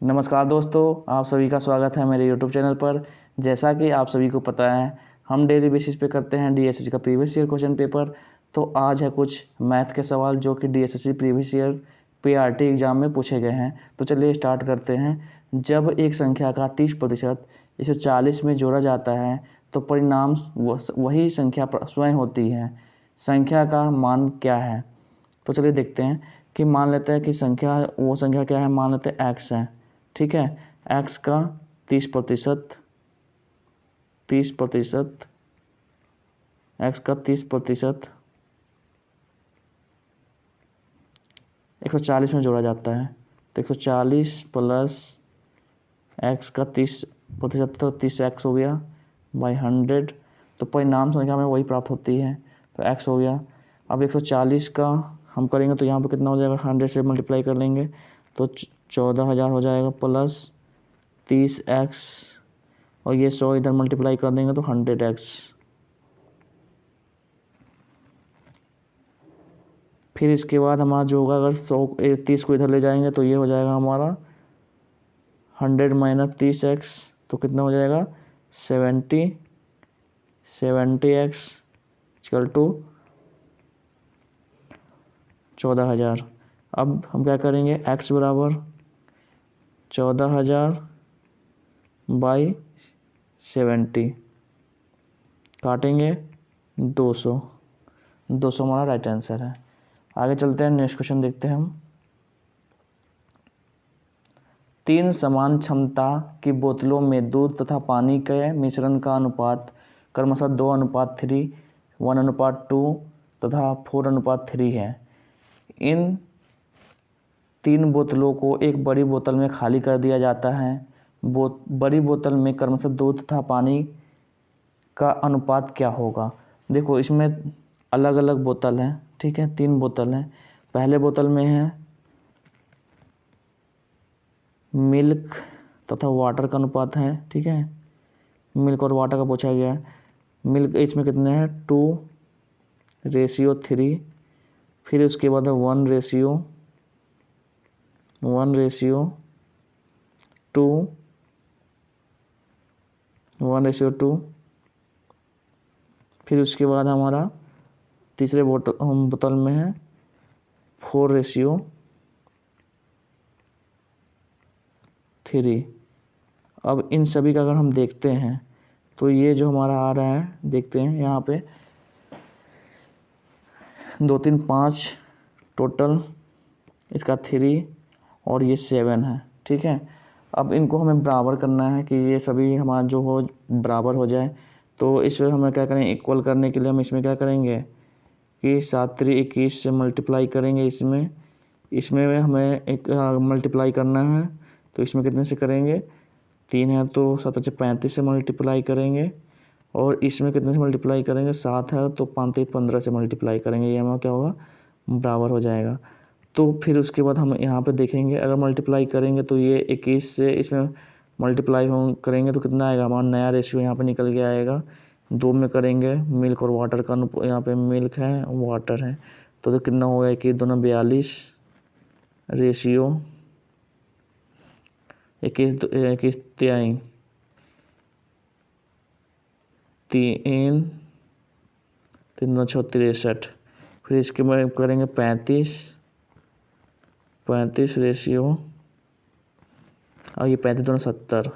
नमस्कार दोस्तों, आप सभी का स्वागत है मेरे यूट्यूब चैनल पर। जैसा कि आप सभी को पता है, हम डेली बेसिस पे करते हैं डीएसएससी का प्रीवियस ईयर क्वेश्चन पेपर। तो आज है कुछ मैथ के सवाल जो कि DSSC previous year PRT exam में पूछे गए हैं। तो चलिए स्टार्ट करते हैं। जब एक संख्या का 30% 140 में जोड़ा जाता है तो परिणाम वही संख्या स्वयं होती है। संख्या का मान क्या है? तो चलिए देखते हैं कि मान लेते हैं कि वो संख्या क्या है। मान लेते हैं एक्स है, ठीक है। एक्स का 30%, एक्स का 30% 140 में जोड़ा जाता है। तो 140 प्लस एक्स का 30% तो 30x हो गया बाई 100। तो परिणाम संख्या में वही प्राप्त होती है, तो x हो गया। अब 140 का हम करेंगे तो यहाँ पे कितना हो जाएगा, 100 से मल्टीप्लाई कर लेंगे तो 14,000 हो जाएगा प्लस 30x, और ये 100 इधर मल्टीप्लाई कर देंगे तो 100x। फिर इसके बाद हमारा जो होगा, अगर 30 को इधर ले जाएंगे तो ये हो जाएगा हमारा 100 माइनस 30x, तो कितना हो जाएगा 70x इक्वल टू 14,000। अब हम क्या करेंगे, x बराबर 14,000 बाई 70, काटेंगे 200 हमारा राइट आंसर है। आगे चलते हैं, नेक्स्ट क्वेश्चन देखते हैं हम। 3 समान क्षमता की बोतलों में दूध तथा पानी के मिश्रण का अनुपात क्रमशः 2:3, 1:2 तथा 4:3 है। इन 3 बोतलों को एक बड़ी बोतल में खाली कर दिया जाता है। बड़ी बोतल में क्रमशः दूध तथा पानी का अनुपात क्या होगा? देखो, इसमें अलग अलग बोतल हैं, ठीक है। 3 बोतल हैं। पहले बोतल में है मिल्क तथा वाटर का अनुपात है, ठीक है। मिल्क और वाटर का पूछा गया है। मिल्क इसमें कितने हैं, 2:3। फिर उसके बाद है 1:2, फिर उसके बाद हमारा तीसरे बोतल में है 4:3। अब इन सभी का अगर हम देखते हैं तो ये जो हमारा आ रहा है, देखते हैं यहाँ पे 2, 3, 5 टोटल, इसका 3 और ये 7 है, ठीक है। अब इनको हमें बराबर करना है कि ये सभी हमारा जो हो बराबर हो जाए। तो इसे हमें क्या करें, इक्वल करने के लिए हम इसमें क्या करेंगे कि 7×3 = 21 से मल्टीप्लाई करेंगे। इसमें हमें एक मल्टीप्लाई करना है, तो इसमें कितने से करेंगे, 3 है तो 7×5 = 35 से मल्टीप्लाई करेंगे, और इसमें कितने से मल्टीप्लाई करेंगे, 7 है तो 5×3 = 15 से मल्टीप्लाई करेंगे। ये हमारा क्या होगा, बराबर हो जाएगा। तो फिर उसके बाद हम यहाँ पे देखेंगे, अगर मल्टीप्लाई करेंगे तो ये 21 से इसमें मल्टीप्लाई करेंगे तो कितना आएगा, हमारा नया रेशियो यहाँ पे निकल के आएगा। 2 में करेंगे मिल्क और वाटर का, यहाँ पे मिल्क है वाटर है, तो कितना होगा, 21 2 42 रेशियो 21 3 3 6 63। फिर इसके बाद करेंगे 35 रेशियो, और ये 35 2 70।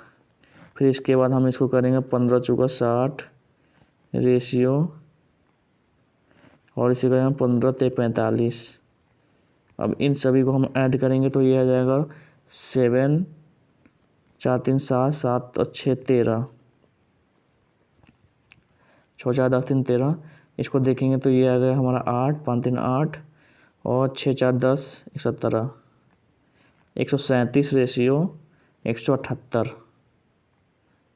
फिर इसके बाद हम इसको करेंगे 15 × 60 रेशियो, और इसी करेंगे 15 × 45। अब इन सभी को हम ऐड करेंगे तो ये आ जाएगा 7 4 3 7 7 और 6 13, 6 4 10 3 13। इसको देखेंगे तो ये आ गया हमारा 8 5 3 8 और 6 4 10 17, 137 रेशियो 178,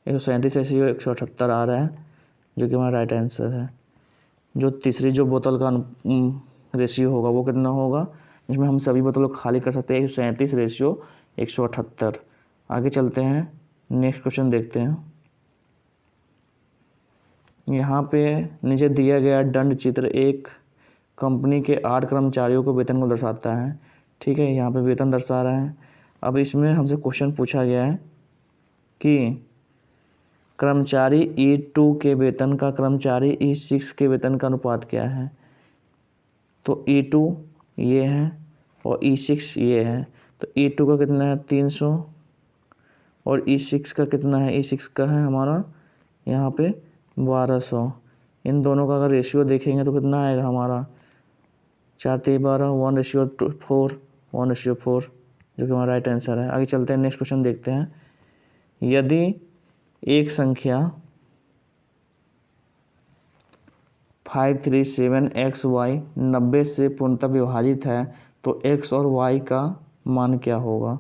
137 रेशियो 178 आ रहा है, जो कि हमारा राइट आंसर है। जो तीसरी जो बोतल का रेशियो होगा वो कितना होगा, जिसमें हम सभी बोतलों को खाली कर सकते हैं, 137 रेशियो 178। आगे चलते हैं, नेक्स्ट क्वेश्चन देखते हैं। यहाँ पे नीचे दिया गया दंड चित्र एक कंपनी के 8 कर्मचारियों को वेतन को दर्शाता है, ठीक है। यहाँ पे वेतन दर्शा रहा है। अब इसमें हमसे क्वेश्चन पूछा गया है कि कर्मचारी E2 के वेतन का कर्मचारी E6 के वेतन का अनुपात क्या है। तो E2 ये है और E6 ये है। तो E2 का कितना है 300 और E6 का कितना है, E6 का है हमारा यहाँ पे 1200। इन दोनों का अगर रेशियो देखेंगे तो कितना आएगा हमारा 4×12 1:4 1:4, जो कि हमारा राइट आंसर है। आगे चलते हैं, नेक्स्ट क्वेश्चन देखते हैं। यदि एक संख्या 537XY 90 से पूर्णतः विभाजित है तो x और y का मान क्या होगा।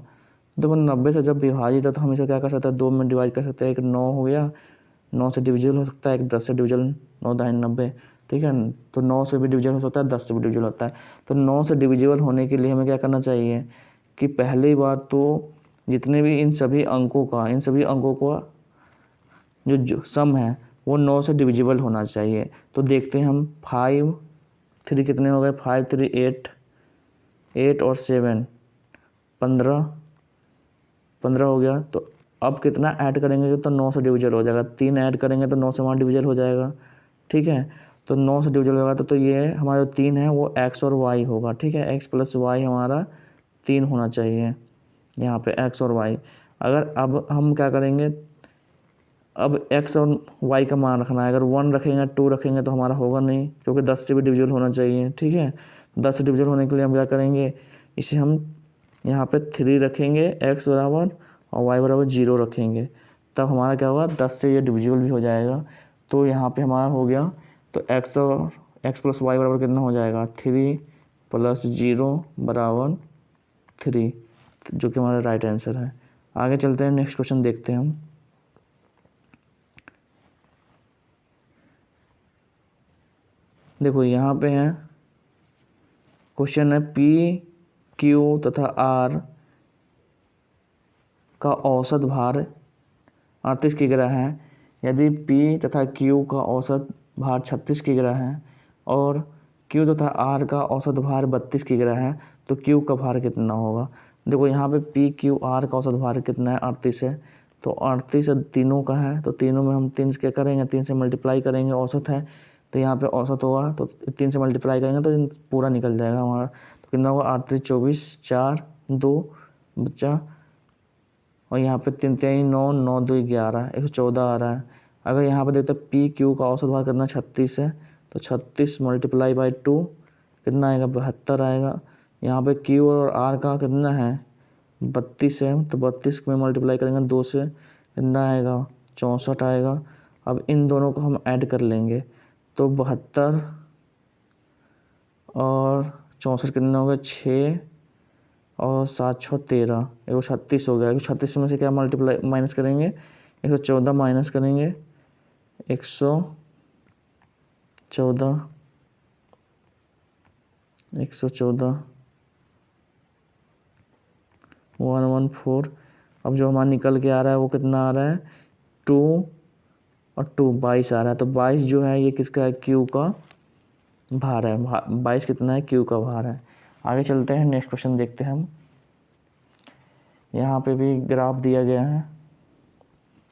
देखो 90 से जब विभाजित है तो हम इसे क्या कर सकते हैं, 2 में डिवाइड कर सकते हैं। एक 9 हो गया, 9 से डिविजिबल हो सकता है, एक 10 से डिविजिबल, 9 दाहिने 90, ठीक है। तो 9 से भी डिविजिबल हो सकता है, 10 से भी डिविजिबल होता है। तो 9 से डिविजिबल होने के लिए हमें क्या करना चाहिए कि पहली बार तो जितने भी इन सभी अंकों का जो सम है वो 9 से डिविजिबल होना चाहिए। तो देखते हैं हम 5 3 कितने हो गए, 5 3 8 8 और 7 15 हो गया। तो अब कितना ऐड करेंगे तो 9 से डिविजल हो जाएगा। 3 ऐड करेंगे तो 9 से वहाँ डिविजल हो जाएगा, ठीक है। तो 9 से डिविजल होगा तो ये हमारा जो 3 है वो x और y होगा, ठीक है। x + y हमारा 3 होना चाहिए यहाँ पे, x और y। अगर अब हम क्या करेंगे, अब x और y का मान रखना है। अगर 1 रखेंगे 2 रखेंगे तो हमारा होगा नहीं, क्योंकि 10 से भी डिविजल होना चाहिए, ठीक है। 10 से डिविजल होने के लिए हम क्या करेंगे, इसे हम यहाँ पे 3 रखेंगे, x बराबर और y बराबर 0 रखेंगे, तब हमारा क्या होगा 10 से ये डिविजिबल भी हो जाएगा। तो यहाँ पे हमारा हो गया। तो x + y बराबर कितना हो जाएगा 3 + 0 = 3, जो कि हमारा राइट आंसर है। आगे चलते हैं, नेक्स्ट क्वेश्चन देखते हैं हम। देखो यहाँ पे है क्वेश्चन है P, Q तथा R का औसत भार 38 किग्रा है। यदि P तथा Q का औसत भार 36 किग्रा है और Q तथा R का औसत भार 32 किग्रा है तो Q का भार कितना होगा। देखो यहाँ पे P, Q, R का औसत भार कितना है 38 है। तो 38 तीनों का है, तो तीनों में हम 3 से क्या करेंगे, 3 से मल्टीप्लाई करेंगे, औसत है तो यहाँ पे औसत होगा तो 3 से मल्टीप्लाई करेंगे तो पूरा निकल जाएगा हमारा। तो कितना होगा 38 24 4 2 बच्चा, और यहाँ पे 3 3 9 9 2 11 114 आ रहा है। अगर यहाँ पे देखते हैं पी क्यू का औसत भार कितना 36 है, तो 36 × 2 कितना आएगा 72 आएगा। यहाँ पे क्यू और आर का कितना है 32 है, तो 32 में मल्टीप्लाई करेंगे 2 से, कितना आएगा 64 आएगा। अब इन दोनों को हम ऐड कर लेंगे तो 72 और 64 कितना हो गया 6 और 7 6 13, 136 हो गया। 136 में से क्या मल्टीप्लाई माइनस करेंगे, 114 माइनस करेंगे, 114 114। अब जो हमारा निकल के आ रहा है वो कितना आ रहा है 2 और 2 22 आ रहा है। तो 22 जो है ये किसका है, क्यू का भार है। 22 कितना है, क्यू का भार है। आगे चलते हैं, नेक्स्ट क्वेश्चन देखते हैं हम। यहाँ पे भी ग्राफ दिया गया है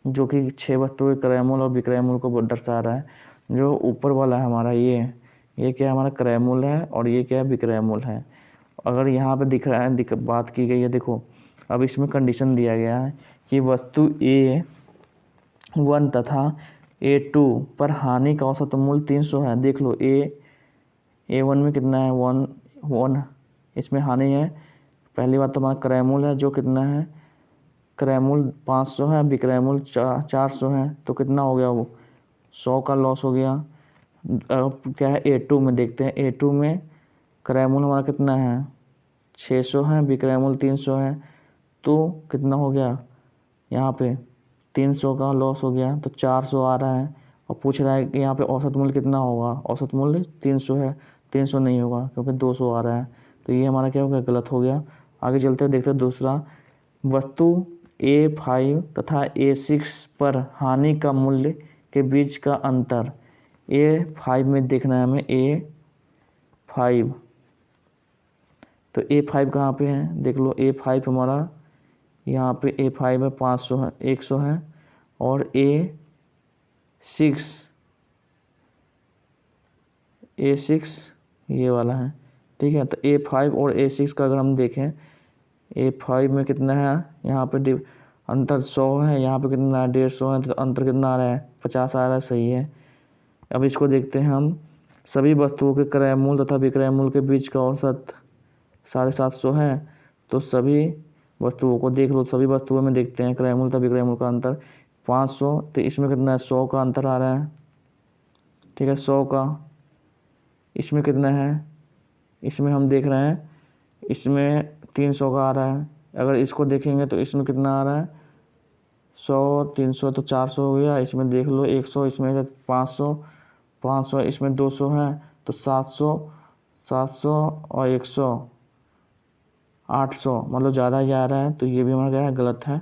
जो कि 6 वस्तुओं के क्रय मूल्य और विक्रय मूल्य को दर्शा रहा है। जो ऊपर वाला है हमारा ये क्या है, हमारा क्रय मूल्य है और ये क्या है, विक्रय मूल्य है। अगर यहाँ पे दिख रहा है, बात की गई है, देखो अब इसमें कंडीशन दिया गया है कि वस्तु A1 तथा A2 पर हानि का औसत मूल्य 300 है। देख लो A1 में कितना है 1, इसमें हानि है। पहली बात तो हमारा क्रय मूल्य है जो कितना है, क्रय मूल्य 500 है, विक्रय मूल्य 400 है, तो कितना हो गया वो 100 का लॉस हो गया। अब क्या है A2 में देखते हैं, A2 में क्रय मूल्य हमारा कितना है 600 है, विक्रय मूल्य 300 है, तो कितना हो गया यहाँ पे 300 का लॉस हो गया, तो 400 आ रहा है। और पूछ रहा है कि यहाँ पे औसत मूल्य कितना होगा, औसत मूल्य 300 है, 300 नहीं होगा क्योंकि 200 आ रहा है। तो ये हमारा क्या हो गया, गलत हो गया। आगे चलते हैं, देखते हैं दूसरा, वस्तु A5 तथा A6 पर हानि का मूल्य के बीच का अंतर। A5 में देखना है हमें, A5, तो A5 कहाँ पे है, देख लो A5 हमारा यहाँ पे A5 है 500 है 100 है, और A6 ये वाला है, ठीक है। तो A5 और A6 का अगर हम देखें, A5 में कितना है, यहाँ पे अंतर 100 है, यहाँ पे कितना है 150 है, तो अंतर कितना आ रहा है 50 आ रहा है, सही है। अब इसको देखते हैं हम, सभी वस्तुओं के क्रय मूल्य तथा विक्रय मूल्य के बीच का औसत 750 है। तो सभी वस्तुओं को देख लो, सभी वस्तुओं में देखते हैं क्रय मूल्य तथा विक्रय मूल्य का अंतर 500, तो इसमें कितना है 100 का अंतर आ रहा है, ठीक है 100 का। इसमें कितना है, इसमें हम देख रहे हैं इसमें 300 का आ रहा है। अगर इसको देखेंगे तो इसमें कितना आ रहा है 100 300 तो 400 हो गया। इसमें देख लो 100, इसमें 500 इसमें 200 है, तो 700 और 100 800, मतलब ज़्यादा ही आ रहा है, तो ये भी हमारा क्या है गलत है,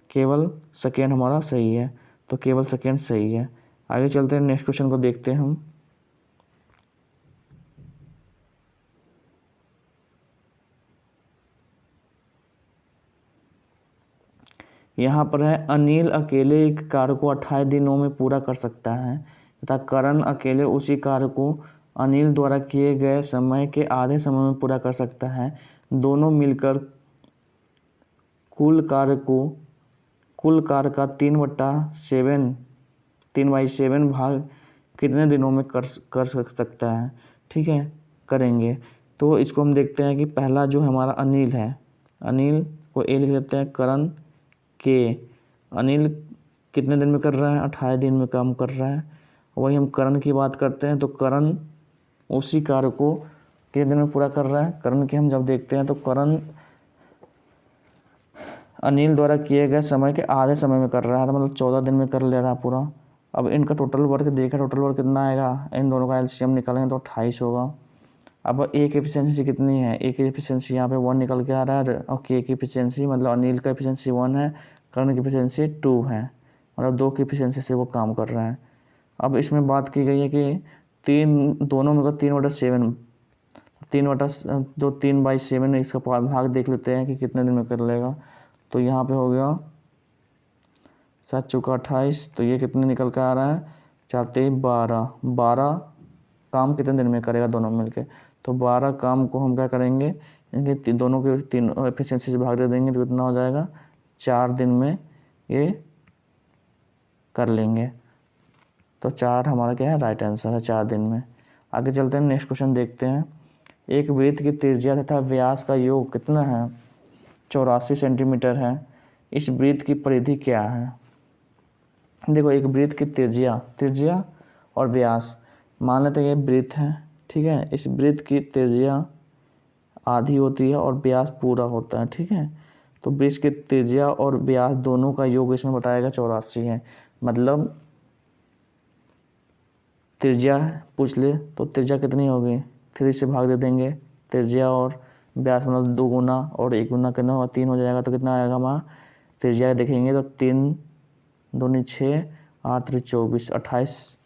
केवल सेकेंड हमारा सही है। तो केवल सेकेंड सही है। आगे चलते हैं, नेक्स्ट क्वेश्चन को देखते हैं हम। यहाँ पर है, अनिल अकेले एक कार्य को 28 दिनों में पूरा कर सकता है तथा करण अकेले उसी कार्य को अनिल द्वारा किए गए समय के आधे समय में पूरा कर सकता है। दोनों मिलकर कुल कार्य का 3/7 भाग कितने दिनों में कर सकता है, ठीक है, करेंगे। तो इसको हम देखते हैं कि पहला जो हमारा अनिल है, अनिल को ए लिख लेते हैं, करण के, अनिल कितने दिन में कर रहा है 28 दिन में काम कर रहा है। वही हम करण की बात करते हैं, तो करण उसी कार्य को कितने दिन में पूरा कर रहा है। करण की हम जब देखते हैं तो करण अनिल द्वारा किए गए समय के आधे समय में कर रहा है, तो मतलब 14 दिन में कर ले रहा है पूरा। अब इनका टोटल वर्क देखा, टोटल वर्क कितना आएगा, इन दोनों का एलसीएम निकालेंगे तो 28 होगा। अब ए की एफिशिएंसी कितनी है, ए की एफिशिएंसी यहाँ पे 1 निकल के आ रहा है, और के की एफिशिएंसी मतलब अनिल का एफिशिएंसी 1 है, करण की एफिशिएंसी 2 है, मतलब 2 की एफिशिएंसी से वो काम कर रहा है। अब इसमें बात की गई है कि दोनों में 3/7, 3/7 इसका भाग देख लेते हैं कि कितने दिन में कर लेगा। तो यहाँ पे हो गया 7 चौका 28, तो ये कितने निकल कर आ रहा है 4 3 12 काम कितने दिन में करेगा दोनों मिलके। तो 12 काम को हम क्या करेंगे, इनके दोनों के 3 एफिशिएंसी से भाग दे देंगे, तो कितना हो जाएगा 4 दिन में ये कर लेंगे। तो 4 हमारा क्या है राइट आंसर है, 4 दिन में। आगे चलते हैं, नेक्स्ट क्वेश्चन देखते हैं। एक वृत्त की त्रिज्या तथा व्यास का योग कितना है, 84 सेंटीमीटर है। इस वृत्त की परिधि क्या है। देखो, एक वृत्त की त्रिज्या और व्यास, मान लेते हैं ये वृत्त है, ठीक है। इस वृत्त की त्रिज्या आधी होती है और व्यास पूरा होता है, ठीक है। तो वृत्त की त्रिज्या और व्यास दोनों का योग इसमें बताएगा 84 है। मतलब त्रिज्या पूछ ले तो त्रिज्या कितनी होगी, 3 से भाग दे देंगे, त्रिज्या और व्यास मतलब 2 गुना और 1 गुना कितना होगा 3 हो जाएगा। तो कितना आएगा हमारा, त्रिज्या देखेंगे तो 3 दूनी 6 8 3 24 28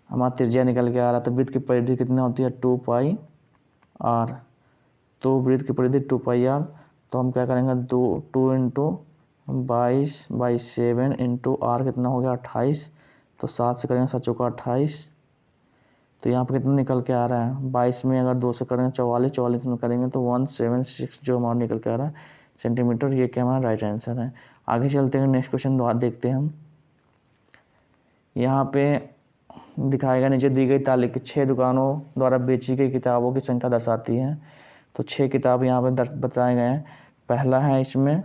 हमारा त्रिज्या निकल के आ रहा। तो वृत्त की परिधि कितना होती है 2πr। तो वृत्त की परिधि 2πr, तो हम क्या करेंगे 2 इंटू 22/7 इंटू r कितना हो गया 28। तो 7 से करेंगे 7 चौका 28, तो यहाँ पे कितना निकल के आ रहा है 22 में अगर 2 से करेंगे 44 में करेंगे तो 176 जो हमारा निकल के आ रहा है सेंटीमीटर। ये क्या हमारा राइट आंसर है। आगे चलते हैं, नेक्स्ट क्वेश्चन देखते हैं हम। यहाँ पे दिखाएगा नीचे दी गई तालिका 6 दुकानों द्वारा बेची गई किताबों की संख्या दर्शाती है। तो 6 किताब यहाँ पे बताए गए हैं। पहला है इसमें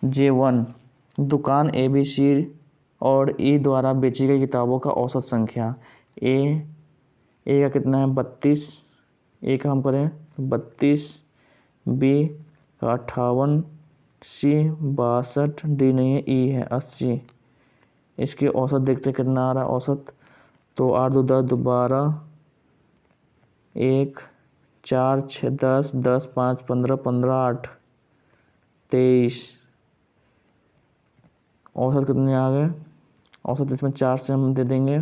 J1, दुकान ABC और E द्वारा बेची गई किताबों का औसत संख्या। ए का कितना है 32, ए का हम करें 32, बी का 58, सी 62, डी नहीं है, ई है 80। इसके औसत देखते कितना आ रहा है औसत। तो 8 2 10 12, 1 4 6 10 10 5 15 15 8 23। औसत कितने आ गए, औसत इसमें 4 से हम दे देंगे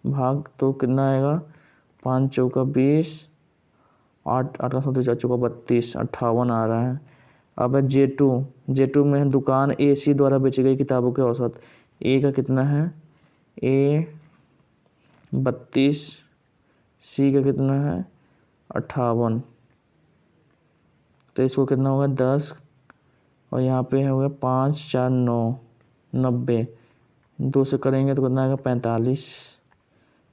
भाग, तो कितना आएगा 5 चौका 20 8 8 का 34 चौका 32 58 आ रहा है। अब है J2 में है दुकान AC द्वारा बेची गई किताबों के औसत। A का कितना है, A 32, C का कितना है 58, तो इसको कितना होगा 10 और यहाँ पे होगा 5 4 9 90, 2 से करेंगे तो कितना आएगा 45।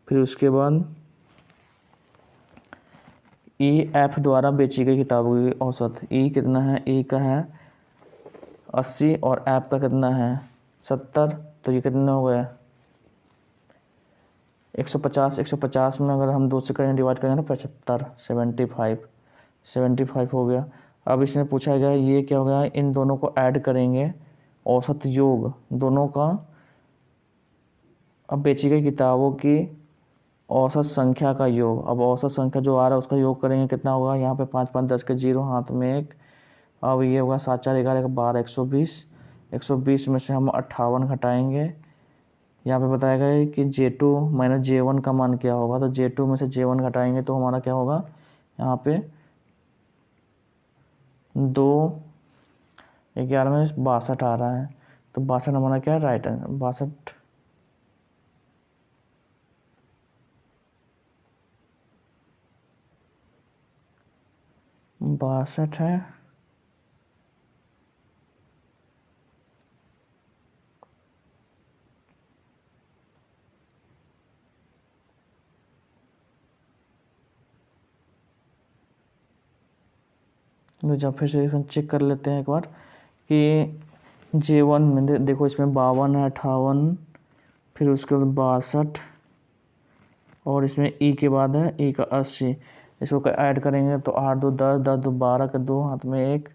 फिर उसके बाद EF द्वारा बेची गई किताबों की औसत। E कितना है, E का है 80 और F का कितना है 70, तो ये कितना हो गया 150। 150 में अगर हम 2 से करेंगे डिवाइड करेंगे तो 75 75 हो गया। अब इसने पूछा गया ये क्या हो गया, इन दोनों को ऐड करेंगे औसत योग दोनों का। अब बेची गई किताबों की औसत संख्या का योग, अब औसत संख्या जो आ रहा है उसका योग करेंगे कितना होगा, यहाँ पे 5 5 10 के 0 हाथ में 1, अब ये होगा 7 4 11 12 120। 120 में से हम 58 घटाएंगे। यहाँ पे बताया गया है कि J2 माइनस J1 का मान क्या होगा, तो J2 में से J1 घटाएंगे तो हमारा क्या होगा, यहाँ पे 2 11 में 62 आ रहा है, तो 62 हमारा क्या है राइट है, 62 है। तो जब फिर से इसमें चेक कर लेते हैं एक बार कि J1 में देखो इसमें 52 है 58, फिर उसके बाद 62 और इसमें E के बाद है E का 80, इसको ऐड करेंगे तो 8 2 10 10 2 12 का 2 हाथ में 1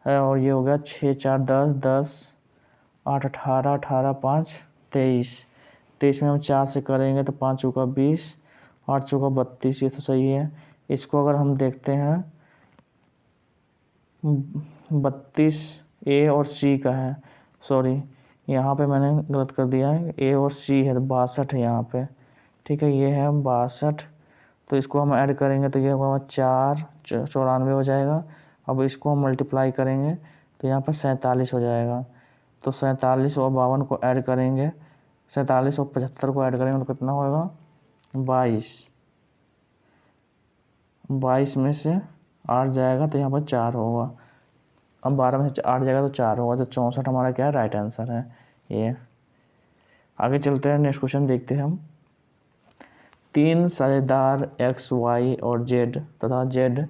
है और ये हो गया 6 4 10 10 8 18 18 5 23। 23 में हम 4 से करेंगे तो 5 चौका 20 8 चौका 32, ये तो सही है। इसको अगर हम देखते हैं 32 A और C का है, सॉरी यहाँ पे मैंने गलत कर दिया है, A और C है तो 62 है यहाँ पे, ठीक है ये है 62, तो इसको हम ऐड करेंगे तो ये होगा 4 94 हो जाएगा। अब इसको हम मल्टीप्लाई करेंगे तो यहाँ पर 47 हो जाएगा, तो 47 और 52 को ऐड करेंगे, 47 और 75 को ऐड करेंगे तो कितना होगा 22 में से 8 जाएगा तो यहाँ पर 4 होगा। अब 12 में से 8 जाएगा तो 4 होगा, तो 64 हमारा क्या है राइट आंसर है ये। आगे चलते हैं, नेक्स्ट क्वेश्चन देखते हैं हम। 3 साझेदार X Y और Z तथा Z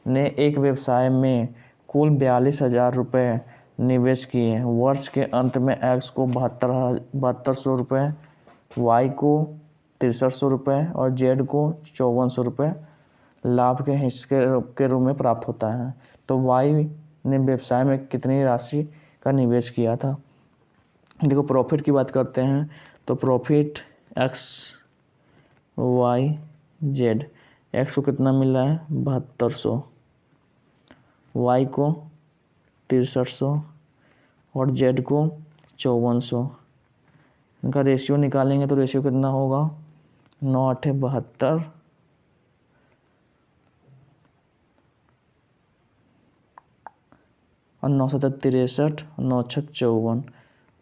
ने एक व्यवसाय में कुल 42,000 रुपये निवेश किए। वर्ष के अंत में X को 7200 रुपये, Y को 6300 रुपये और Z को 5400 रुपये लाभ के हिस्से के रूप में प्राप्त होता है। तो Y ने व्यवसाय में कितनी राशि का निवेश किया था। देखो प्रॉफिट की बात करते हैं तो profit X Y Z, X को कितना मिल रहा है 7200, Y को 6300 और Z को 5400। इनका रेशियो निकालेंगे तो रेशियो कितना होगा 9 8 72 और 9 7 63 9 6 54,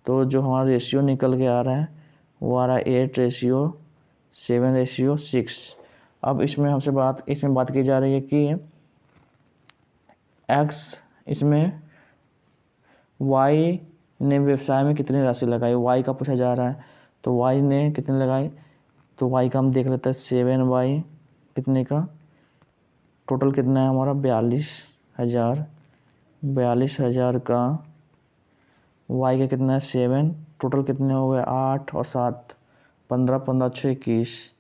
तो जो हमारा रेशियो निकल के आ रहा है वो आ रहा है 8:7:6। अब इसमें बात की जा रही है कि X इसमें Y ने व्यवसाय में कितनी राशि लगाई, Y का पूछा जा रहा है, तो Y ने कितनी लगाई, तो Y का हम देख लेते हैं 7Y कितने का, टोटल कितना है हमारा 42,000 का, Y का कितना है 7, टोटल कितने हो गए 8 और 7 15 15 6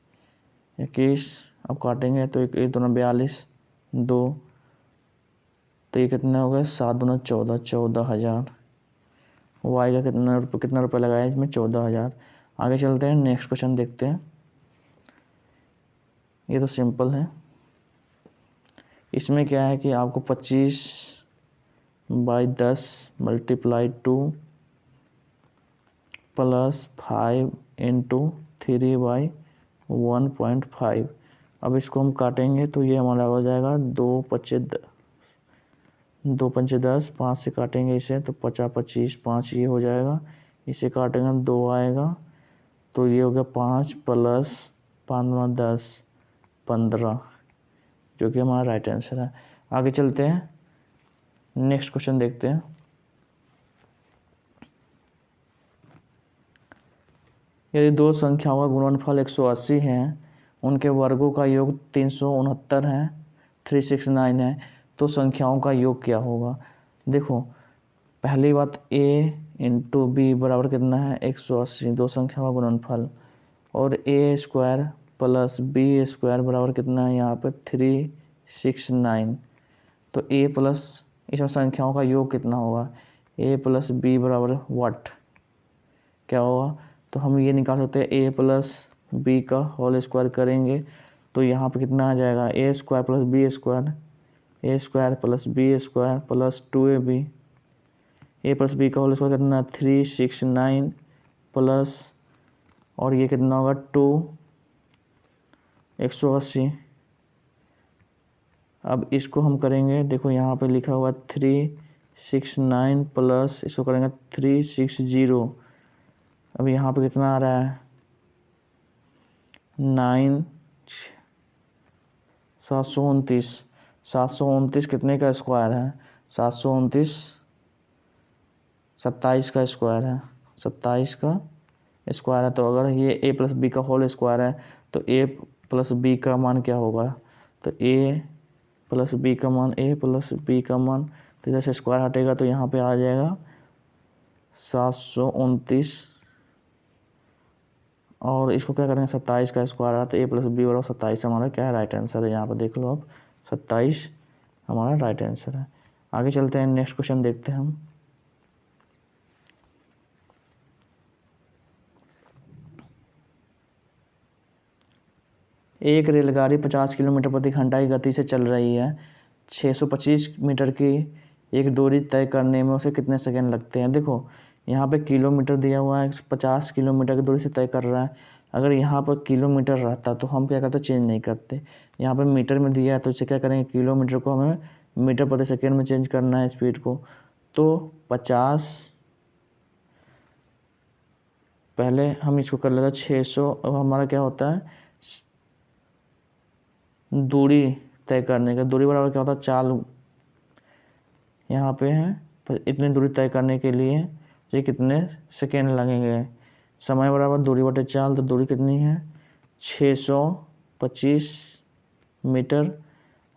21, अब काटेंगे तो एक दोनों 42 2, तो ये कितने हो गए 7 दूना 14 14,000। Y का कितना रुपये लगाया इसमें 14,000। आगे चलते हैं, नेक्स्ट क्वेश्चन देखते हैं। ये तो सिंपल है, इसमें क्या है कि आपको 25/10 × 2 + 5 × 3/1.5। अब इसको हम काटेंगे तो ये हमारा हो जाएगा 2 पच्चे 10, 5 से काटेंगे इसे तो 50 25 5 ये हो जाएगा। इसे काटेंगे 2 आएगा तो ये हो गया 5 प्लस 5 10 15, जो कि हमारा राइट आंसर है। आगे चलते हैं, नेक्स्ट क्वेश्चन देखते हैं। यदि दो संख्याओं का गुणनफल 180 है, उनके वर्गों का योग 369 है, 369 है, तो संख्याओं का योग क्या होगा। देखो पहली बात a इंटू बी बराबर कितना है 180, दो संख्याओं का गुणनफल, और a square plus B square बराबर कितना है यहाँ पे 369। तो a प्लस इसमें संख्याओं का योग कितना होगा, a प्लस बी बराबर व्हाट क्या होगा। तो हम ये निकाल सकते हैं a प्लस बी का होल स्क्वायर करेंगे तो यहाँ पे कितना आ जाएगा a square plus B square, a square plus B square plus 2ab, a plus B का होल स्क्वायर कितना 369 प्लस, और ये कितना होगा 180। अब इसको हम करेंगे, देखो यहाँ पे लिखा हुआ 369 प्लस इसको करेंगे 360। अब यहाँ पे कितना आ रहा है 9 729, 729 कितने का स्क्वायर है 729 27 का स्क्वायर है, 27 का स्क्वायर है। तो अगर ये a प्लस बी का होल स्क्वायर है तो a प्लस बी का मान क्या होगा, तो a प्लस बी का मान तो इधर से स्क्वायर हटेगा तो यहाँ पे आ जाएगा 729, और इसको क्या करेंगे 27 का स्क्वायर है तो a प्लस बी बराबर 27 हमारा क्या है राइट आंसर है। यहाँ पर देख लो आप 27 हमारा राइट आंसर है। आगे चलते हैं, नेक्स्ट क्वेश्चन देखते हैं हम। एक रेलगाड़ी 50 किलोमीटर प्रति घंटा की गति से चल रही है। 625 मीटर की एक दूरी तय करने में उसे कितने सेकंड लगते हैं। देखो यहाँ पे किलोमीटर दिया हुआ है, 50 किलोमीटर की दूरी से तय कर रहा है। अगर यहाँ पर किलोमीटर रहता तो हम क्या करते, चेंज नहीं करते। यहाँ पर मीटर में दिया है तो इसे क्या करेंगे, किलोमीटर को हमें मीटर प्रति सेकेंड में चेंज करना है स्पीड को। तो 50, पहले हम इसको कर लेते 600। अब हमारा क्या होता है दूरी तय करने का, दूरी बराबर क्या होता है चाल, यहाँ पे है पर इतनी दूरी तय करने के लिए ये कितने सेकेंड लगेंगे, समय बराबर दूरी बटे चाल। तो दूरी कितनी है 625 मीटर,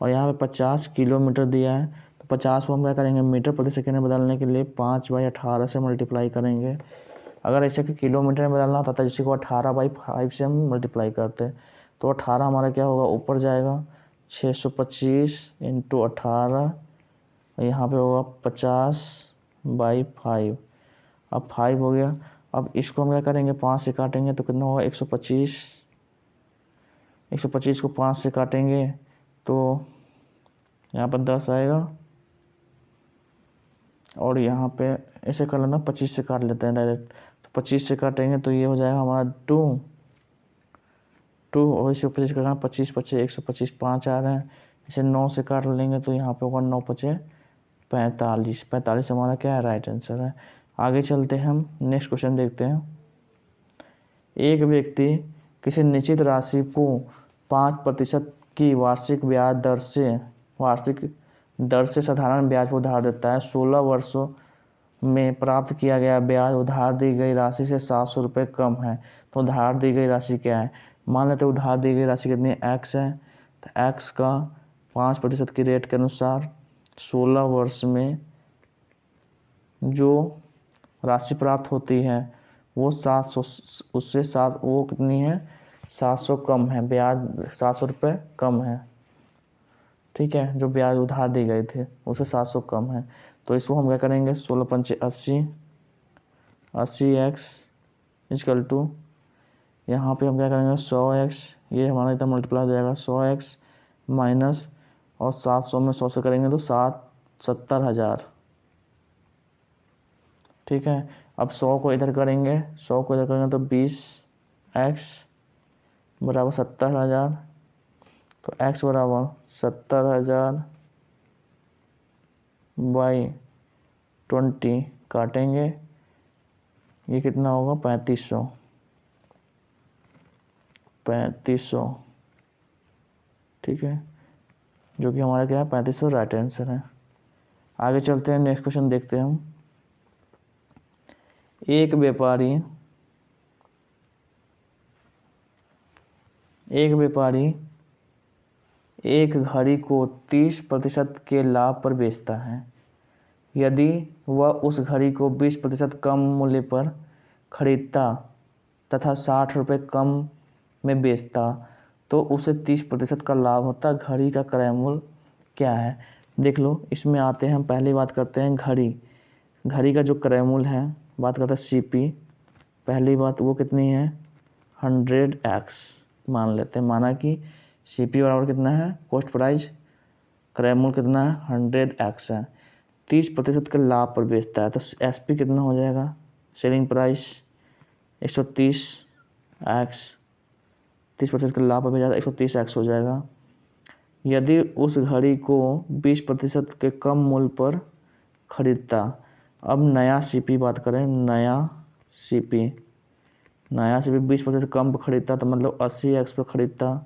और यहाँ पे 50 किलोमीटर दिया है तो 50 को हम क्या करेंगे मीटर प्रति सेकेंड में बदलने के लिए 5/18 से मल्टीप्लाई करेंगे। अगर ऐसे कि किलोमीटर में बदलना होता है जिसको 18/5 से हम मल्टीप्लाई करते हैं तो 18 हमारा क्या होगा ऊपर जाएगा 625 इंटू 18, यहाँ पे होगा 50/5। अब 5 हो गया। अब इसको हम क्या करेंगे 5 से काटेंगे तो कितना होगा 125, 125 को 5 से काटेंगे तो यहाँ पर 10 आएगा, और यहाँ पे ऐसे कर लेना 25 से काट लेते हैं डायरेक्ट। तो 25 से काटेंगे तो ये हो जाएगा हमारा 2 और इसे 25 करना 25 25 125 5 आ रहे हैं। इसे 9 से काट लेंगे तो यहाँ पे होगा 9 5 45, 45 हमारा क्या है राइट आंसर है। आगे चलते हैं हम, नेक्स्ट क्वेश्चन देखते हैं। एक व्यक्ति किसी निश्चित राशि को 5% की वार्षिक दर से साधारण ब्याज पर उधार देता है। 16 वर्षों में प्राप्त किया गया ब्याज उधार दी गई राशि से 700 रुपये कम है। तो उधार दी गई राशि क्या है, मान लेते उधार दी गई राशि कितनी x है, तो x का 5% की रेट के अनुसार 16 वर्ष में जो राशि प्राप्त होती है वो 700, उससे वो कितनी है 700 कम है, ब्याज 700 रुपये कम है। ठीक है, जो ब्याज उधार दी गए थे उससे 700 कम है। तो इसको हम क्या करेंगे 16 पंचे 80, 80x इक्वल टू यहाँ पे हम क्या करेंगे 100x, ये हमारा इतना मल्टीप्लाई हो जाएगा 100x माइनस, और 700 में 100 से करेंगे तो 70,000। ठीक है, अब 100 को इधर करेंगे, 100 को इधर करेंगे तो 20x बराबर 70,000, तो x बराबर 70,000 बाई 20 काटेंगे, ये कितना होगा 3500, ठीक है, जो कि हमारा क्या है 3500 राइट आंसर है। आगे चलते हैं, नेक्स्ट क्वेश्चन देखते हैं हम। एक व्यापारी एक घड़ी को 30% के लाभ पर बेचता है। यदि वह उस घड़ी को 20% कम मूल्य पर खरीदता तथा 60 रुपये कम में बेचता तो उसे 30% का लाभ होता। घड़ी का क्रय मूल्य क्या है? देख लो, इसमें आते हैं हम, पहली बात करते हैं घड़ी का जो क्रय मूल्य है, बात करते हैं सीपी। पहली बात वो कितनी है 100x मान लेते हैं, माना कि सीपी बराबर कितना है कॉस्ट प्राइस, क्रय मूल्य कितना है 100x है, 30% के लाभ पर बेचता है तो एसपी कितना हो जाएगा, सेलिंग प्राइस 130x, 30% के लाभ पर बेचा 130x हो जाएगा। यदि उस घड़ी को 20% के कम मूल्य पर खरीदता, अब नया सीपी बात करें, नया सीपी 20% कम पर खरीदता तो मतलब 80x पर खरीदता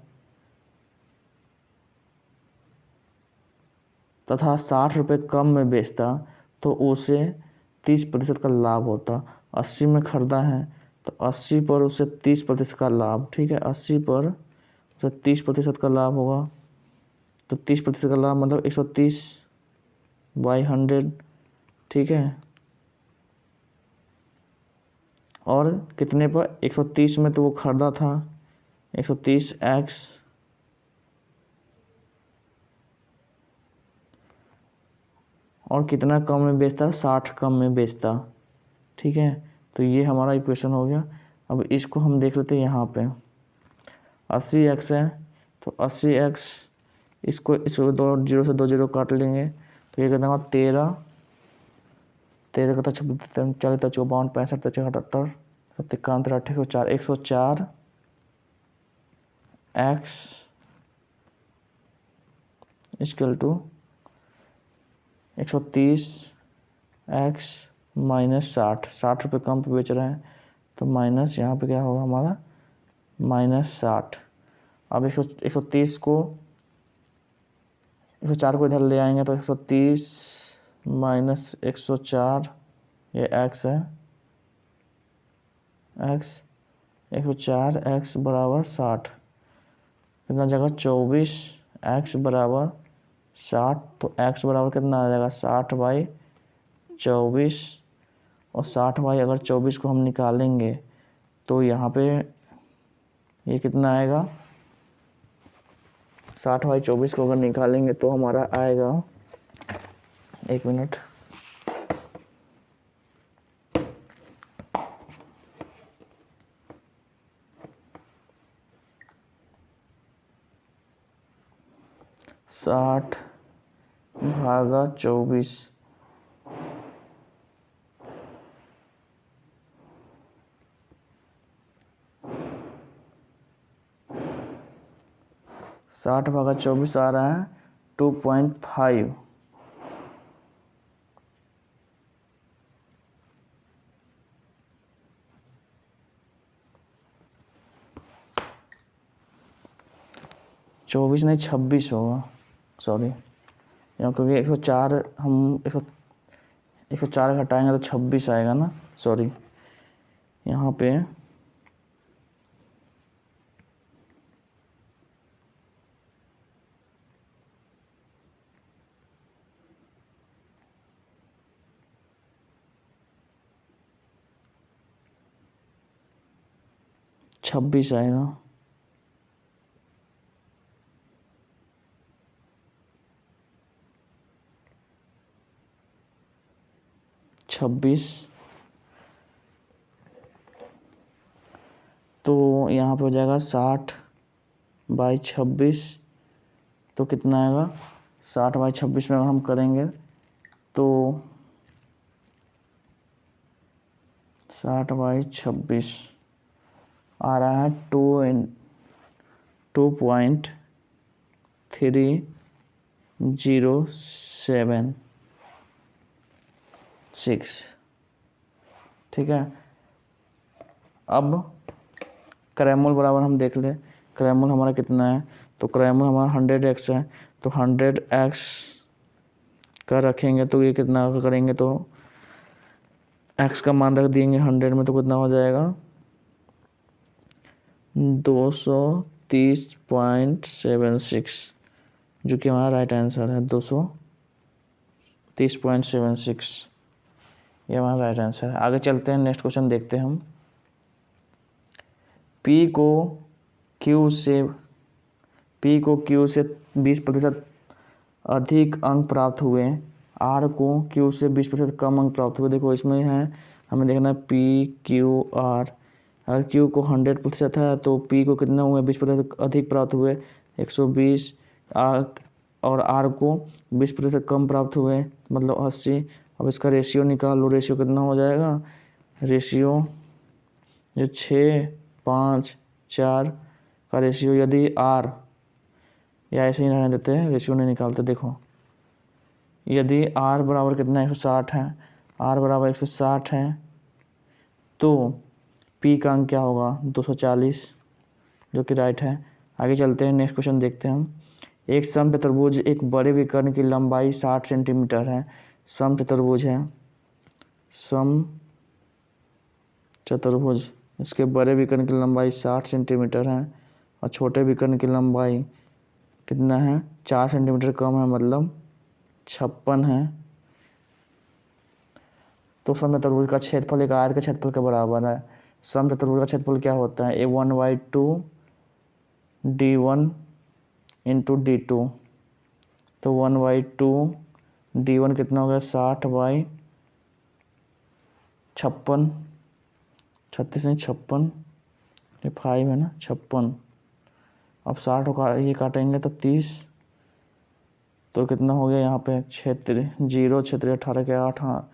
तथा 60 रुपये कम में बेचता तो उसे 30% का लाभ होता। 80 में खरीदा है तो 80 पर उसे 30% का लाभ, ठीक है, 80 पर उसे 30% का लाभ होगा, तो 30% का लाभ मतलब 130 बाई 100, ठीक है, और कितने पर 130 में तो वो खरीदा था 130x और कितना कम में बेचता, 60 कम में बेचता, ठीक है। तो ये हमारा इक्वेशन हो गया। अब इसको हम देख लेते हैं, यहाँ पे 80x है तो 80x, इसको 2 जीरो से 2 जीरो काट लेंगे तो ये कितना होगा 13 का 40 54 65 78 71 78 104 x equal to 130 x minus 60 रुपये कम पे बेच रहे हैं तो माइनस यहाँ पे क्या होगा हमारा -60। अब 130 को 104 को इधर ले आएंगे तो 130 माइनस 104, ये x है, x 104 x बराबर 60, कितना जगह 24 x बराबर 60, तो x बराबर कितना आ जाएगा 60 बाई 24, और 60 बाई अगर 24 को हम निकालेंगे तो यहाँ पे ये कितना आएगा, 60 बाई 24 को अगर निकालेंगे तो हमारा आएगा, 1 मिनट, साठ भागा 24, 60 भागा 24 आ रहा है 2.5, चौबीस नहीं 26 होगा, सॉरी, क्योंकि 104 हम 104 घटाएंगे तो 26 आएगा ना, सॉरी, यहाँ पे 26 आएगा। तो यहाँ पे हो जाएगा 60 बाई 26, तो कितना आएगा 60 बाई 26 में अगर हम करेंगे तो 60 बाई 26 आ रहा है 2.5 3076, ठीक है। अब क्रैमोल बराबर हम देख लें, क्रैमोल हमारा कितना है, तो क्रैमोल हमारा 100x है, तो 100x का रखेंगे तो ये कितना करेंगे, तो x का मान रख देंगे 100 में, तो कितना हो जाएगा 230.76, जो कि हमारा राइट आंसर है। 230.76 ये हमारा राइट आंसर है। आगे चलते हैं, नेक्स्ट क्वेश्चन देखते हैं हम। P को Q से 20% अधिक अंक प्राप्त हुए, R को Q से 20% कम अंक प्राप्त हुए। देखो इसमें है, हमें देखना है P Q R। अगर Q को 100% है तो P को कितना हुए, 20% अधिक प्राप्त हुए 120, और R को 20% कम प्राप्त हुए मतलब 80। अब इसका रेशियो निकाल लो, रेशियो कितना हो जाएगा, रेशियो जो 6:5:4 का रेशियो, यदि R, या ऐसे ही रहने देते हैं, रेशियो नहीं निकालते। देखो यदि R बराबर कितना 160 है, R बराबर 160 है, तो P का अंक क्या होगा 240, जो कि राइट है। आगे चलते हैं, नेक्स्ट क्वेश्चन देखते हैं हम। एक समचतुर्भुज एक बड़े विकर्ण की लंबाई 60 सेंटीमीटर है, समचतुर्भुज है, समचतुर्भुज, इसके बड़े विकर्ण की लंबाई 60 सेंटीमीटर है और छोटे विकर्ण की लंबाई कितना है 4 सेंटीमीटर कम है, मतलब 56 है। तो समचतुर्भुज का क्षेत्रफल एक आयत के क्षेत्रफल के बराबर है। समचतुर्भुज का क्षेत्रफल क्या होता है, A1/2 D1 इंटू D2, तो 1/2 D1 कितना हो गया 60/56, 36 नहीं 56, ये 5 है ना 56। अब 60 का ये काटेंगे तो 30, तो कितना हो गया यहाँ पे क्षेत्र 0, क्षेत्र 18 के 8, हाँ,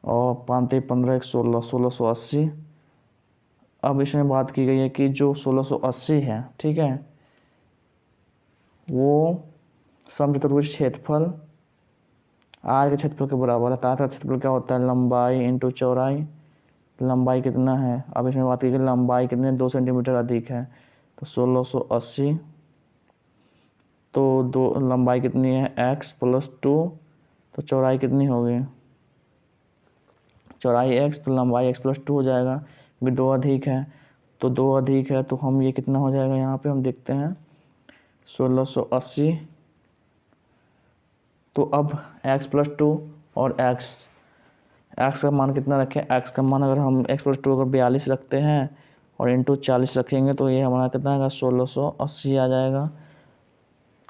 और 5 15 16, 1680। अब इसमें बात की गई है कि जो 1680 है, ठीक है, वो समचतुर्भुज क्षेत्रफल आयत के क्षेत्रफल के बराबर है। आयत का क्षेत्रफल क्या होता है, लंबाई इंटू चौड़ाई। लंबाई कितना है, अब इसमें बात की गई लंबाई कितने 2 सेंटीमीटर अधिक है, तो 1680, तो दो लंबाई कितनी है x + 2, तो चौड़ाई कितनी होगी, चौड़ाई x, तो लंबाई x + 2 हो जाएगा, क्योंकि 2 अधिक है, तो 2 अधिक है, तो हम ये कितना हो जाएगा, यहाँ पे हम देखते हैं 1680। तो अब x + 2 और x का मान कितना रखें, x का मान अगर हम x + 2 अगर 42 रखते हैं और इंटू 40 रखेंगे, तो ये हमारा कितना आएगा 1680 आ जाएगा।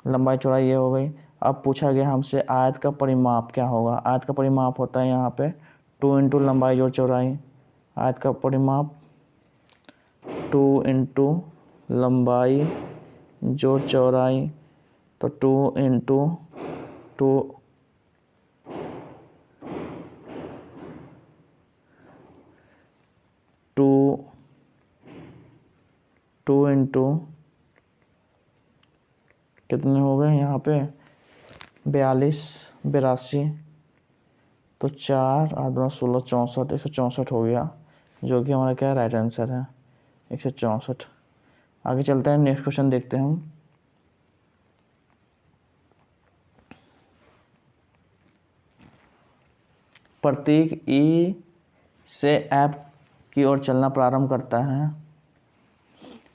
लंबाई चौड़ाई ये हो गई। अब पूछा गया हमसे आयत का परिमाप क्या होगा। आयत का परिमाप होता है यहाँ पे 2 इंटू लंबाई जोड़ चौड़ाई। आयत का परिमाप 2 इंटू लंबाई जोड़ चौड़ाई, तो 2 इंटू 2 इंटू कितने हो गए यहाँ पे 42 82, तो 4 8 2 16 64, 164 हो गया, जो कि हमारा क्या राइट आंसर है 164। आगे चलते हैं, नेक्स्ट क्वेश्चन देखते हैं हम। प्रतीक E से F की ओर चलना प्रारंभ करता है।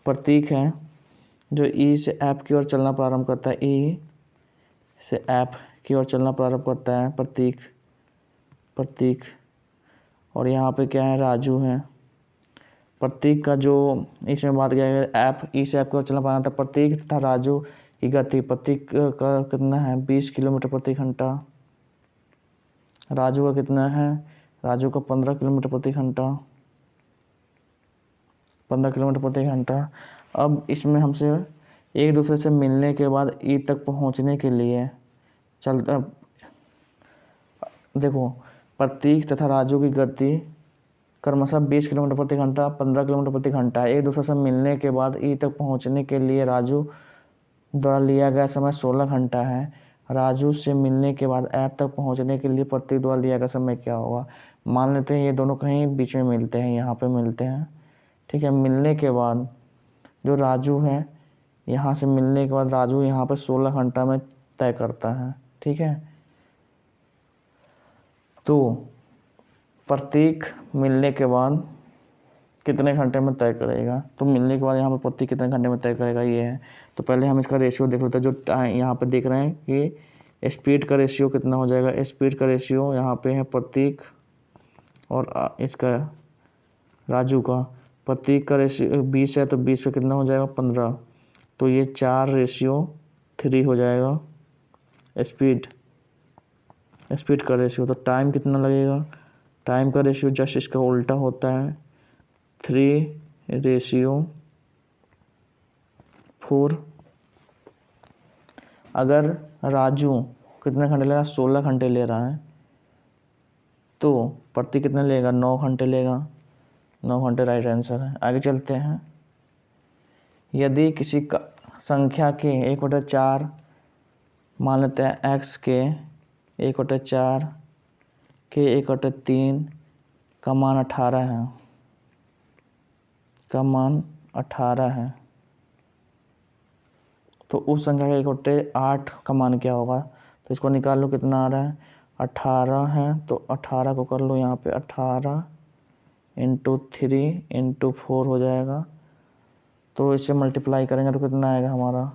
प्रतीक है जो E से F की ओर चलना प्रारंभ करता है, E से F की ओर चलना प्रारंभ करता है प्रतीक, और यहाँ पे क्या है राजू है। प्रतीक का जो इसमें बात किया गया F E से F की ओर चलना प्रारंभ करता है, प्रतीक तथा राजू की गति, प्रतीक का कितना है 20 किलोमीटर प्रति घंटा, राजू का कितना है, राजू का 15 किलोमीटर प्रति घंटा, 15 किलोमीटर प्रति घंटा। अब इसमें हमसे एक दूसरे से मिलने के बाद ई तक पहुंचने के लिए चलता, देखो प्रतीक तथा राजू की गति क्रमशः 20 किलोमीटर प्रति घंटा 15 किलोमीटर प्रति घंटा है। एक दूसरे से मिलने के बाद ई तक पहुंचने के लिए राजू द्वारा लिया गया समय 16 घंटा है। राजू से मिलने के बाद ऐप तक पहुंचने के लिए प्रतीक द्वारा लिया गया समय क्या होगा। मान लेते हैं ये दोनों कहीं बीच में मिलते हैं, यहाँ पे मिलते हैं, ठीक है। मिलने के बाद जो राजू है, यहाँ से मिलने के बाद राजू यहाँ पे 16 घंटा में तय करता है, ठीक है। तो प्रतीक मिलने के बाद कितने घंटे में तय करेगा, तो मिलने के बाद यहाँ पर प्रतीक कितने घंटे में तय करेगा ये है। तो पहले हम इसका रेशियो देख लेते हैं। जो टाइम यहाँ पे देख रहे हैं कि स्पीड का रेशियो कितना हो जाएगा। स्पीड का रेशियो यहाँ पे है प्रतीक और इसका राजू का। प्रतीक का रेशियो 20 है, तो 20 का कितना हो जाएगा 15, तो ये 4:3 हो जाएगा स्पीड का रेशियो। तो टाइम कितना लगेगा, टाइम का रेशियो जस्ट इसका उल्टा होता है, 3:4। अगर राजू कितने घंटे ले रहा है, 16 घंटे ले रहा है, तो प्रतीक कितने लेगा, 9 घंटे लेगा। 9 घंटे राइट आंसर है। आगे चलते हैं। यदि किसी का संख्या के 1/4 मान लेते हैं x के 1/4 के 1/3 का मान 18 है, तो उस संख्या के 1/8 का मान क्या होगा। तो इसको निकाल लो कितना आ रहा है, 18 है, तो 18 को कर लो यहाँ पे 18 × 3 × 4 हो जाएगा। तो इससे मल्टीप्लाई करेंगे तो कितना आएगा हमारा,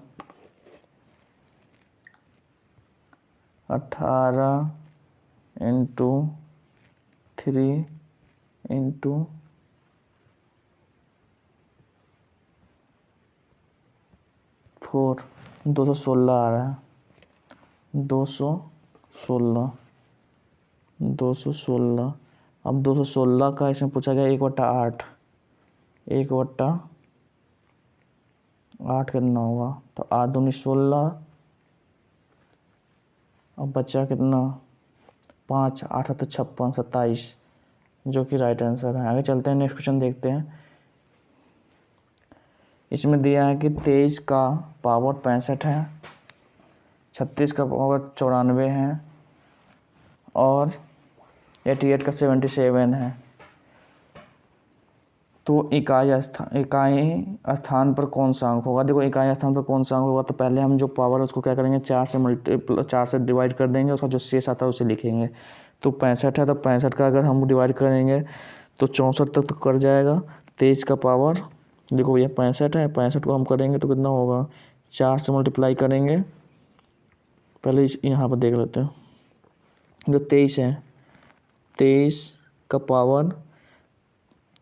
18 × 3 × 4 216 आ रहा है। 216। अब 216 का इसमें पूछा गया 1/8 कितना होगा, तो 8 दूनी 16। अब बचा कितना 5, 8 7 56, 27, जो कि राइट आंसर है। आगे चलते हैं, नेक्स्ट क्वेश्चन देखते हैं। इसमें दिया है कि 23 का पावर 65 है, 36 का पावर 94 है और 88 का 77 है। तो इकाई स्थान पर कौन सा अंक होगा। देखो इकाई स्थान पर कौन सा अंक होगा, तो पहले हम जो पावर है उसको क्या करेंगे, 4 से डिवाइड कर देंगे, उसका जो शेष आता है उसे लिखेंगे। तो 65 है, तो 65 का अगर हम डिवाइड करेंगे तो 64 तक तो कर जाएगा। 23 का पावर देखो ये 65 है, 65 को हम करेंगे तो कितना होगा, 4 से मल्टीप्लाई करेंगे। पहले यहाँ पर देख लेते हैं। जो 23 है, 23 का पावर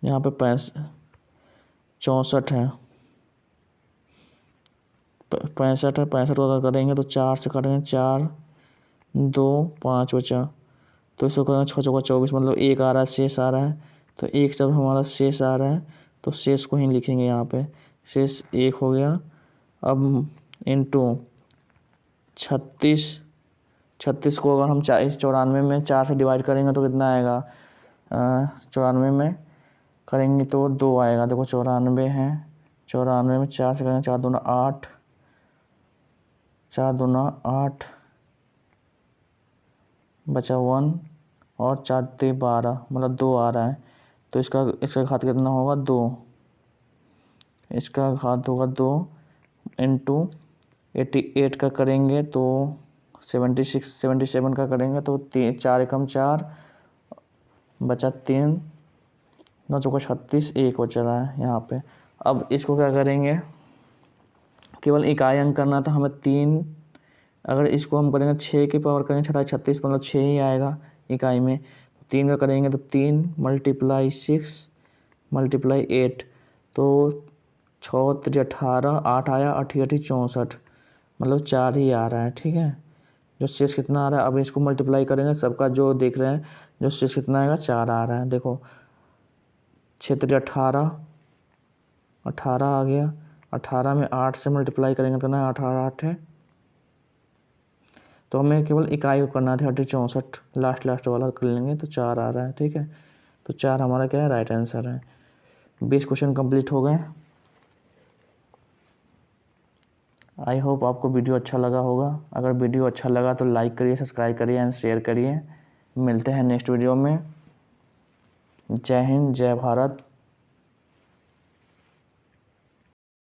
यहाँ पे 64 है, 65 को अगर करेंगे तो 4 से करेंगे, 4 2 5 बचा, तो इसको करेंगे 6 चौका 24, मतलब 1 आ रहा है, शेष आ रहा है। तो 1 जब हमारा शेष आ रहा है तो शेष को ही लिखेंगे यहाँ पे, शेष 1 हो गया। अब इंटू 36 को अगर हम 94 में 4 से डिवाइड करेंगे तो कितना आएगा, 94 में करेंगे तो 2 आएगा। देखो 94 है, 94 में 4 से करेंगे, 4 दूना 8, 4 दूना 8 बचा 1 और 4 3 12, मतलब 2 आ रहा है। तो इसका घात कितना होगा, 2। इसका घात होगा 2 इंटू 88 का करेंगे तो 77 का करेंगे तो 4 एकम 4 बचा 3, 9 चौका 36, 1 बच रहा है यहाँ पे। अब इसको क्या करेंगे, केवल इकाई अंक करना था हमें 3। अगर इसको हम करेंगे 6 की पावर करेंगे 36, मतलब 6 ही आएगा इकाई में। 3 का करेंगे तो 3 × 6 × 8, तो 6 3 18, 8 आया, 8 8 64, मतलब 4 ही आ रहा है, ठीक है। जो शेष कितना आ रहा है, अब इसको मल्टीप्लाई करेंगे, सबका जो देख रहे हैं जो शेष कितना आएगा, 4 आ रहा है। देखो 6 3 18 आ गया, 18 में 8 से मल्टीप्लाई करेंगे तो ना 18 8 है। तो हमें केवल इकाई को करना था, 64 लास्ट वाला कर लेंगे तो 4 आ रहा है, ठीक है। तो 4 हमारा क्या है, राइट आंसर है। 20 क्वेश्चन कंप्लीट हो गए। आई होप आपको वीडियो अच्छा लगा होगा। अगर वीडियो अच्छा लगा तो लाइक करिए, सब्सक्राइब करिए एंड शेयर करिए। मिलते हैं नेक्स्ट वीडियो में। जय हिंद, जय भारत।